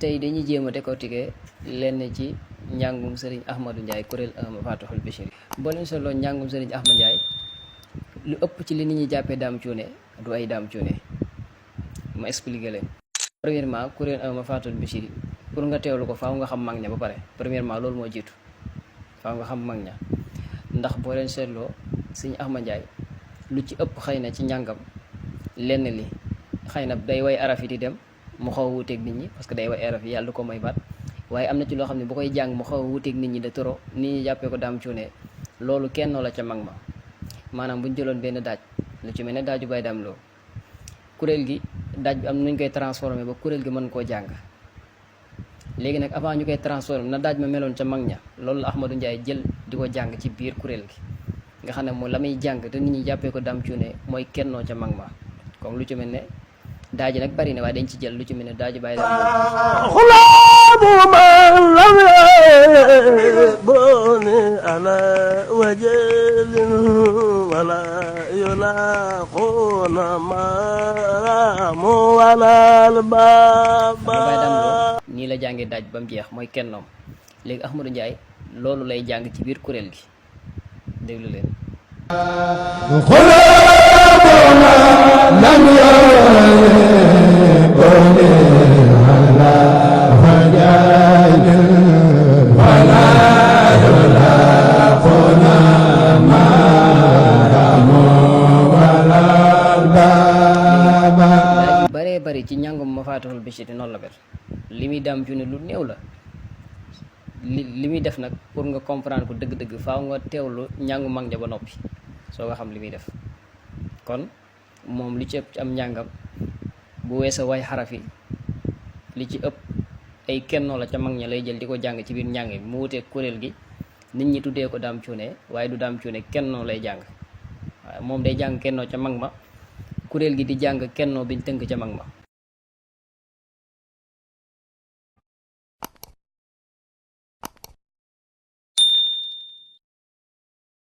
tey dañuy jéem a décortiquer lenn ci njàngum Serigne Ahmadou Ndiaye kuréel 1 Mafatihul Bichri. boo leen seetloo njàngum Serigne Ahmadou Ndiaye lu ëpp ci li nit ñi jàppee daam cuune du ay daam cuune ma expliqué leen. premièrement kuréel 1 Mafatihul Bichri pour nga teewlu ko faaw nga xam mag ña ba pare premièrement loolu moo jiitu faaw nga xam mag ña ndax boo leen seetloo Serigne Ahmadou Ndiaye lu ci ëpp xëy na ci njàngam lenn li xëy na day way araf yi di dem mu xaw a wuuteeg nit ñi parce que day way araf yi yàlla du ko may baat waaye am na ci loo xam ne bu koy jàng mu xaw a wuuteeg nit ñi de trop nit ñi jàppee ko daam cuune loolu kenn la ca mag ma maanaam bu ñu jëloon benn daaj lu ci mel ne daaju bay daam loo kuréel gi daaj bi am nuñ koy transformé ba kuréel gi mën koo jàng léegi nag avant ñu koy transformé na daaj ma meloon ca mag ña loolu la Ahmadou Ndiaye jël di ko jàng ci biir kuréel gi nga xam ne moom la muy jàng te nit ñi jàppee ko daam cuune mooy kennoo ca mag ma comme lu ci mel ne daaji nag bari na waaye dañ ci jël lu ci mel ne daaji bàyyi xulaabu man lam yabuni ala wajalin wala yulaquna maramu walal baba nii la jàngee daaj ba mu jeex mooy kennoom léegi Ahmadou Ndiaye loolu lay jàng ci biir kuréel gi déglu leen baree bari ci njàngum Mafatihul Bichri noonu la mel li muy daam cu ne lu néew la li muy def nag pour nga comprendre ko dëgg-dëgg faaw nga teewlu njàngu mag ja ba noppi soo nga xam li muy def kon moom li ci ëpp ci am njàngam bu weesa way xaraf yi li ci ëpp ay kennoo la ca mag ña lay jël di ko jàng ci biir njàng bi mu wutee kuréel gi nit ñi tuddee ko daam cuune waaye du daam cuune kennoo lay jàng waaye moom day jàng kennoo ca mag ma kuréel gi di jàng kennoo biñ tënk ca mag ma